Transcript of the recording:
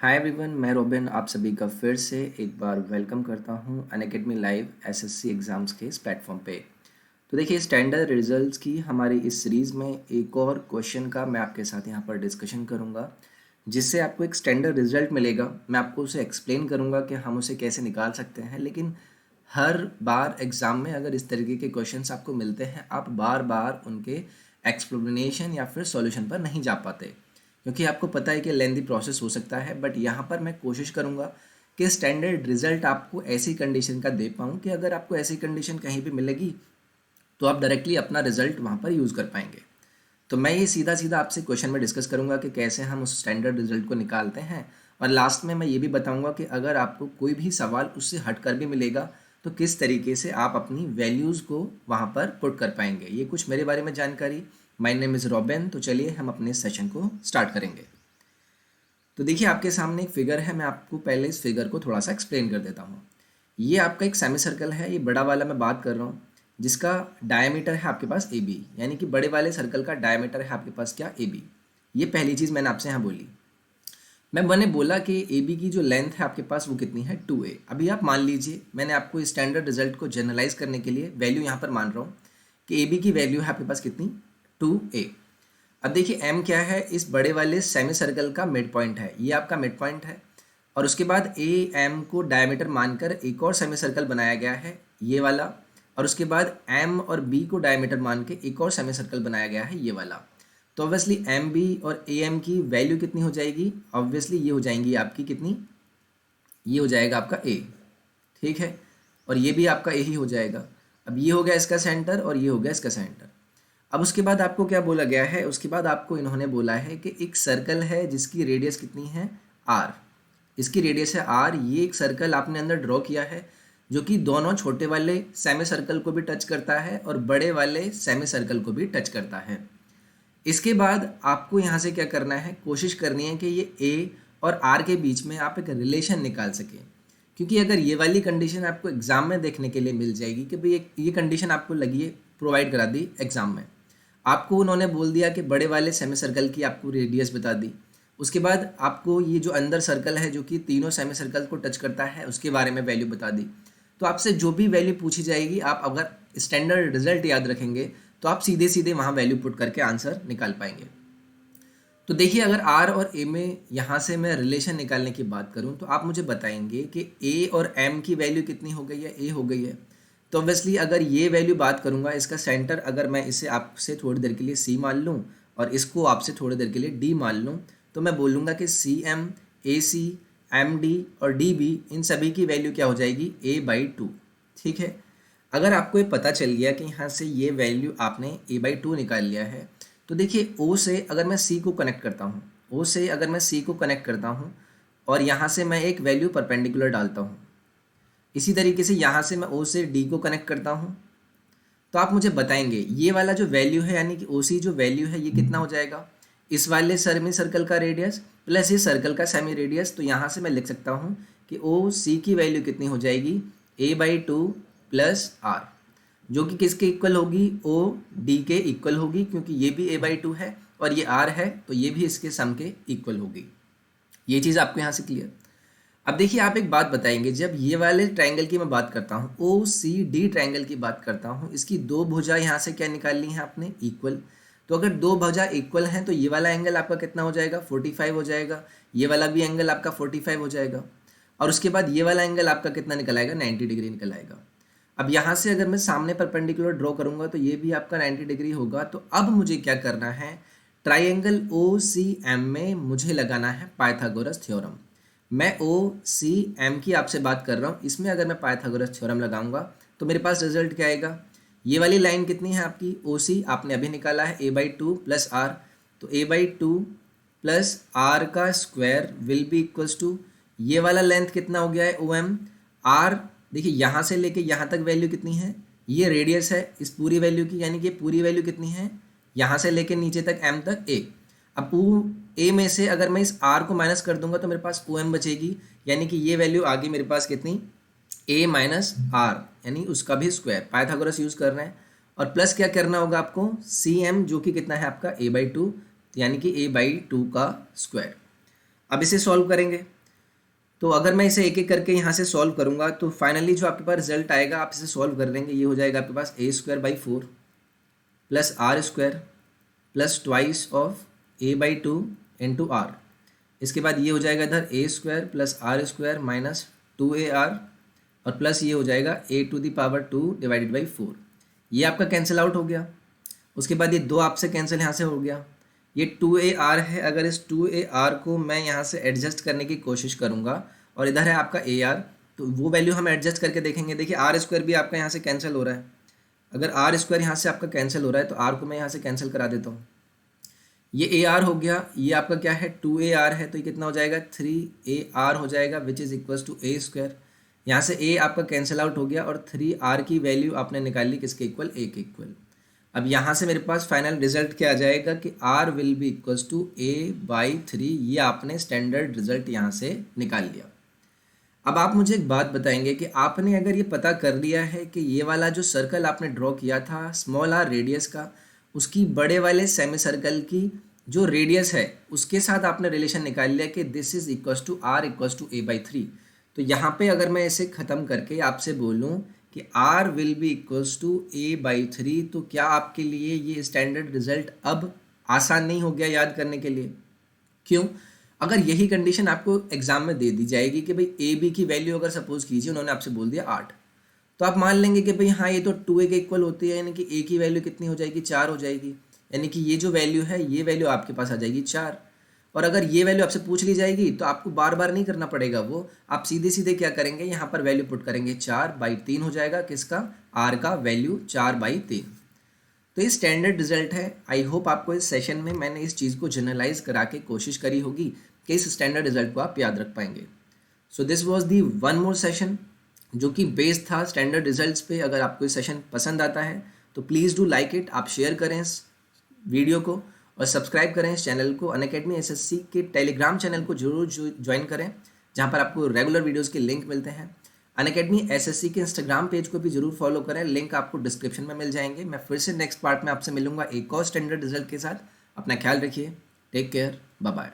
Hi everyone, मैं robin आप सभी का फिर से एक बार वेलकम करता हूं अनअकैडमी लाइव एसएससी एग्ज़ाम्स के इस प्लेटफॉर्म पे। तो देखिए, स्टैंडर्ड रिजल्ट्स की हमारी इस सीरीज़ में एक और क्वेश्चन का मैं आपके साथ यहां पर डिस्कशन करूंगा, जिससे आपको एक स्टैंडर्ड रिजल्ट मिलेगा। मैं आपको उसे एक्सप्लेन करूंगा कि हम उसे कैसे निकाल सकते हैं। लेकिन हर बार एग्ज़ाम में अगर इस तरीके के क्वेश्चंस आपको मिलते हैं, आप बार बार उनके एक्सप्लेनेशन या फिर सॉल्यूशन पर नहीं जा पाते, क्योंकि आपको पता है कि लेंदी प्रोसेस हो सकता है। बट यहाँ पर मैं कोशिश करूँगा कि स्टैंडर्ड रिजल्ट आपको ऐसी कंडीशन का दे पाऊँ कि अगर आपको ऐसी कंडीशन कहीं भी मिलेगी तो आप डायरेक्टली अपना रिजल्ट वहाँ पर यूज़ कर पाएंगे। तो मैं ये सीधा सीधा आपसे क्वेश्चन में डिस्कस करूँगा कि कैसे हम उस स्टैंडर्ड रिजल्ट को निकालते हैं, और लास्ट में मैं ये भी बताऊँगा कि अगर आपको कोई भी सवाल उससे हट कर भी मिलेगा तो किस तरीके से आप अपनी वैल्यूज़ को वहाँ पर पुट कर पाएंगे। ये कुछ मेरे बारे में जानकारी। My name is robin. तो चलिए हम अपने सेशन को स्टार्ट करेंगे। तो देखिए, आपके सामने एक फिगर है। मैं आपको पहले इस फिगर को थोड़ा सा एक्सप्लेन कर देता हूँ। ये आपका एक सेमी सर्कल है, ये बड़ा वाला मैं बात कर रहा हूँ, जिसका डायमीटर है आपके पास ए बी, यानी कि बड़े वाले सर्कल का डायमीटर है आपके पास क्या, ए बी। ये पहली चीज़ मैंने आपसे यहाँ बोली। मैंने बोला कि ए बी की जो लेंथ है आपके पास वो कितनी है, 2a। अभी आप मान लीजिए, मैंने आपको स्टैंडर्ड रिजल्ट को जनरलाइज करने के लिए वैल्यू यहाँ पर मान रहा हूँ कि ए बी की वैल्यू है आपके पास कितनी, 2a। अब देखिए, एम क्या है, इस बड़े वाले सेमी सर्कल का मिड पॉइंट है, ये आपका मिड पॉइंट है। और उसके बाद ए एम को डायमीटर मानकर एक और सेमी सर्कल बनाया गया है, ये वाला। और उसके बाद एम और बी को डायमीटर मान के एक और सेमी सर्कल बनाया गया है, ये वाला। तो ऑब्वियसली एम बी और ए एम की वैल्यू कितनी हो जाएगी, ऑब्वियसली ये हो जाएंगी आपकी कितनी, ये हो जाएगा आपका ए। ठीक है, और ये भी आपका ए ही हो जाएगा। अब ये हो गया इसका सेंटर और ये हो गया इसका सेंटर। अब उसके बाद आपको क्या बोला गया है, उसके बाद आपको इन्होंने बोला है कि एक सर्कल है जिसकी रेडियस कितनी है, आर। इसकी रेडियस है आर। ये एक सर्कल आपने अंदर ड्रॉ किया है जो कि दोनों छोटे वाले सेमी सर्कल को भी टच करता है और बड़े वाले सेमी सर्कल को भी टच करता है। इसके बाद आपको यहाँ से क्या करना है, कोशिश करनी है कि ये ए और आर के बीच में आप एक रिलेशन निकाल सकें। क्योंकि अगर ये वाली कंडीशन आपको एग्जाम में देखने के लिए मिल जाएगी कि भाई एक ये कंडीशन आपको लगी है, प्रोवाइड करा दी एग्जाम में, आपको उन्होंने बोल दिया कि बड़े वाले सेमी सर्कल की आपको रेडियस बता दी। उसके बाद आपको ये जो अंदर सर्कल है जो कि तीनों सेमी सर्कल को टच करता है, उसके बारे में वैल्यू बता दी। तो आपसे जो भी वैल्यू पूछी जाएगी, आप अगर स्टैंडर्ड रिजल्ट याद रखेंगे तो आप सीधे सीधे वहाँ वैल्यू पुट करके आंसर निकाल पाएंगे। तो देखिए, अगर आर और ए में यहाँ से मैं रिलेशन निकालने की बात करूँ तो आप मुझे बताएंगे कि ए और एम की वैल्यू कितनी हो गई है, ए हो गई है। तो ऑब्वियसली अगर ये वैल्यू बात करूँगा, इसका सेंटर अगर मैं इसे आपसे थोड़ी देर के लिए सी मान लूँ और इसको आपसे थोड़ी देर के लिए डी मान लूँ, तो मैं बोलूँगा कि सी एम, ए सी, एम डी और डी बी, इन सभी की वैल्यू क्या हो जाएगी, a/2। ठीक है, अगर आपको ये पता चल गया कि यहाँ से ये वैल्यू आपने a/2 निकाल लिया है, तो देखिए ओ से अगर मैं सी को कनेक्ट करता हूँ, ओ से अगर मैं सी को कनेक्ट करता हूँ और यहाँ से मैं एक वैल्यू परपेंडिकुलर डालता हूँ, इसी तरीके से यहाँ से मैं ओ से डी को कनेक्ट करता हूँ, तो आप मुझे बताएंगे ये वाला जो वैल्यू है, यानी कि ओ सी जो वैल्यू है, ये कितना हो जाएगा, इस वाले सेमी सर्कल का रेडियस प्लस इस सर्कल का सेमी रेडियस। तो यहाँ से मैं लिख सकता हूँ कि ओ सी की वैल्यू कितनी हो जाएगी, a/2 प्लस आर, जो कि किसके इक्वल होगी, ओ डी के इक्वल होगी, क्योंकि ये भी a/2 है और ये आर है, तो ये भी इसके सम के इक्वल होगी। ये चीज़ आपको यहाँ से क्लियर। अब देखिए, आप एक बात बताएंगे, जब ये वाले ट्रायंगल की मैं बात करता हूँ, ओ सी डी ट्रायंगल की बात करता हूँ, इसकी दो भुजा यहाँ से क्या निकालनी है आपने, इक्वल। तो अगर दो भुजा इक्वल हैं तो ये वाला एंगल आपका कितना हो जाएगा, 45 हो जाएगा। ये वाला भी एंगल आपका 45 हो जाएगा। और उसके बाद ये वाला एंगल आपका कितना निकल आएगा, 90 डिग्री निकल आएगा। अब यहाँ से अगर मैं सामने परपेंडिकुलर ड्रॉ करूंगा तो ये भी आपका 90 डिग्री होगा। तो अब मुझे क्या करना है, ट्राइंगल ओ सी एम में मुझे लगाना है पाइथागोरस थ्योरम। मैं ओ सी एम की आपसे बात कर रहा हूँ, इसमें अगर मैं पाइथागोरस थ्योरम लगाऊंगा तो मेरे पास रिजल्ट क्या आएगा, ये वाली लाइन कितनी है आपकी, ओ सी आपने अभी निकाला है a/2 प्लस आर। तो a/2 प्लस आर का square will be equals to, ये वाला लेंथ कितना हो गया है, ओ एम। आर देखिए, यहाँ से लेके यहाँ तक वैल्यू कितनी है, ये रेडियस है इस पूरी वैल्यू की, यानी कि पूरी वैल्यू कितनी है, यहाँ से लेके नीचे तक एम तक ए। अब ए में से अगर मैं इस आर को माइनस कर दूंगा तो मेरे पास ओ एम बचेगी, यानी कि ये वैल्यू आ गई मेरे पास कितनी, ए माइनस आर, यानी उसका भी स्क्वायर, पाइथागोरस यूज कर रहे हैं। और प्लस क्या करना होगा आपको, सी एम, जो कि कितना है आपका a/2, यानी कि a/2 का स्क्वायर। अब इसे सॉल्व करेंगे तो अगर मैं इसे एक एक करके यहाँ से सॉल्व करूँगा तो फाइनली जो आपके पास रिजल्ट आएगा आप इसे सॉल्व कर लेंगे, ये हो जाएगा आपके पास a² / 4 plus r² plus twice of a/2 into r। इसके बाद ये हो जाएगा इधर a² plus r² minus 2ar और प्लस ये हो जाएगा a⁴ डिवाइडेड बाई 4। ये आपका कैंसिल आउट हो गया। उसके बाद ये 2 आपसे कैंसिल यहाँ से हो गया। ये 2ar है, अगर इस 2ar को मैं यहाँ से एडजस्ट करने की कोशिश करूँगा और इधर है आपका ar, तो वो वैल्यू हम एडजस्ट करके देखेंगे। देखिए r² भी आपका यहाँ से कैंसिल हो रहा है। अगर r² यहाँ से आपका कैंसिल हो रहा है तो r को मैं यहाँ से कैंसिल करा देता हूँ। ये ar हो गया, ये आपका क्या है 2ar है, तो ये कितना हो जाएगा 3ar हो जाएगा which is equals to a²। यहाँ से a आपका कैंसिल आउट हो गया और 3r की वैल्यू आपने निकाल ली किसके इक्वल, a के इक्वल। अब यहाँ से मेरे पास फाइनल रिजल्ट क्या आ जाएगा कि r will be equals to a/3। ये आपने स्टैंडर्ड रिजल्ट यहाँ से निकाल लिया। अब आप मुझे एक बात बताएंगे कि आपने अगर ये पता कर लिया है कि ये वाला जो सर्कल आपने ड्रॉ किया था स्मॉल r रेडियस का, उसकी बड़े वाले सेमी सर्कल की जो रेडियस है उसके साथ आपने रिलेशन निकाल लिया कि this is equals to r equals to a/3। तो यहाँ पे अगर मैं इसे ख़त्म करके आपसे बोलूँ कि r will be equals to a/3, तो क्या आपके लिए ये स्टैंडर्ड रिजल्ट अब आसान नहीं हो गया याद करने के लिए? क्यों? अगर यही कंडीशन आपको एग्जाम में दे दी जाएगी कि भाई ए बी की वैल्यू अगर सपोज कीजिए उन्होंने आपसे बोल दिया 8, तो आप मान लेंगे कि भाई हाँ ये तो 2a के इक्वल होती है, यानी कि a की वैल्यू कितनी हो जाएगी 4 हो जाएगी, यानी कि ये जो वैल्यू है ये वैल्यू आपके पास आ जाएगी 4। और अगर ये वैल्यू आपसे पूछ ली जाएगी तो आपको बार बार नहीं करना पड़ेगा, वो आप सीधे सीधे क्या करेंगे यहाँ पर वैल्यू पुट करेंगे, 4/3 हो जाएगा किसका, r का वैल्यू 4/3। तो ये स्टैंडर्ड रिजल्ट है। आई होप आपको इस सेशन में मैंने इस चीज़ को जनरलाइज करा के कोशिश करी होगी कि इस स्टैंडर्ड रिजल्ट को आप याद रख पाएंगे। So this was the one more session जो कि बेस्ड था स्टैंडर्ड रिजल्ट्स पे। अगर आपको ये सेशन पसंद आता है तो प्लीज़ डू लाइक इट, आप शेयर करें इस वीडियो को और सब्सक्राइब करें इस चैनल को। अनअकैडमी एसएससी के टेलीग्राम चैनल को जरूर ज्वाइन करें जहाँ पर आपको रेगुलर वीडियोज़ के लिंक मिलते हैं। अनअकैडमी एसएससी के इंस्टाग्राम पेज को भी जरूर फॉलो करें, लिंक आपको डिस्क्रिप्शन में मिल जाएंगे। मैं फिर से नेक्स्ट पार्ट में आपसे मिलूंगा एक और स्टैंडर्ड रिजल्ट के साथ। अपना ख्याल रखिए, टेक केयर, बाय बाय।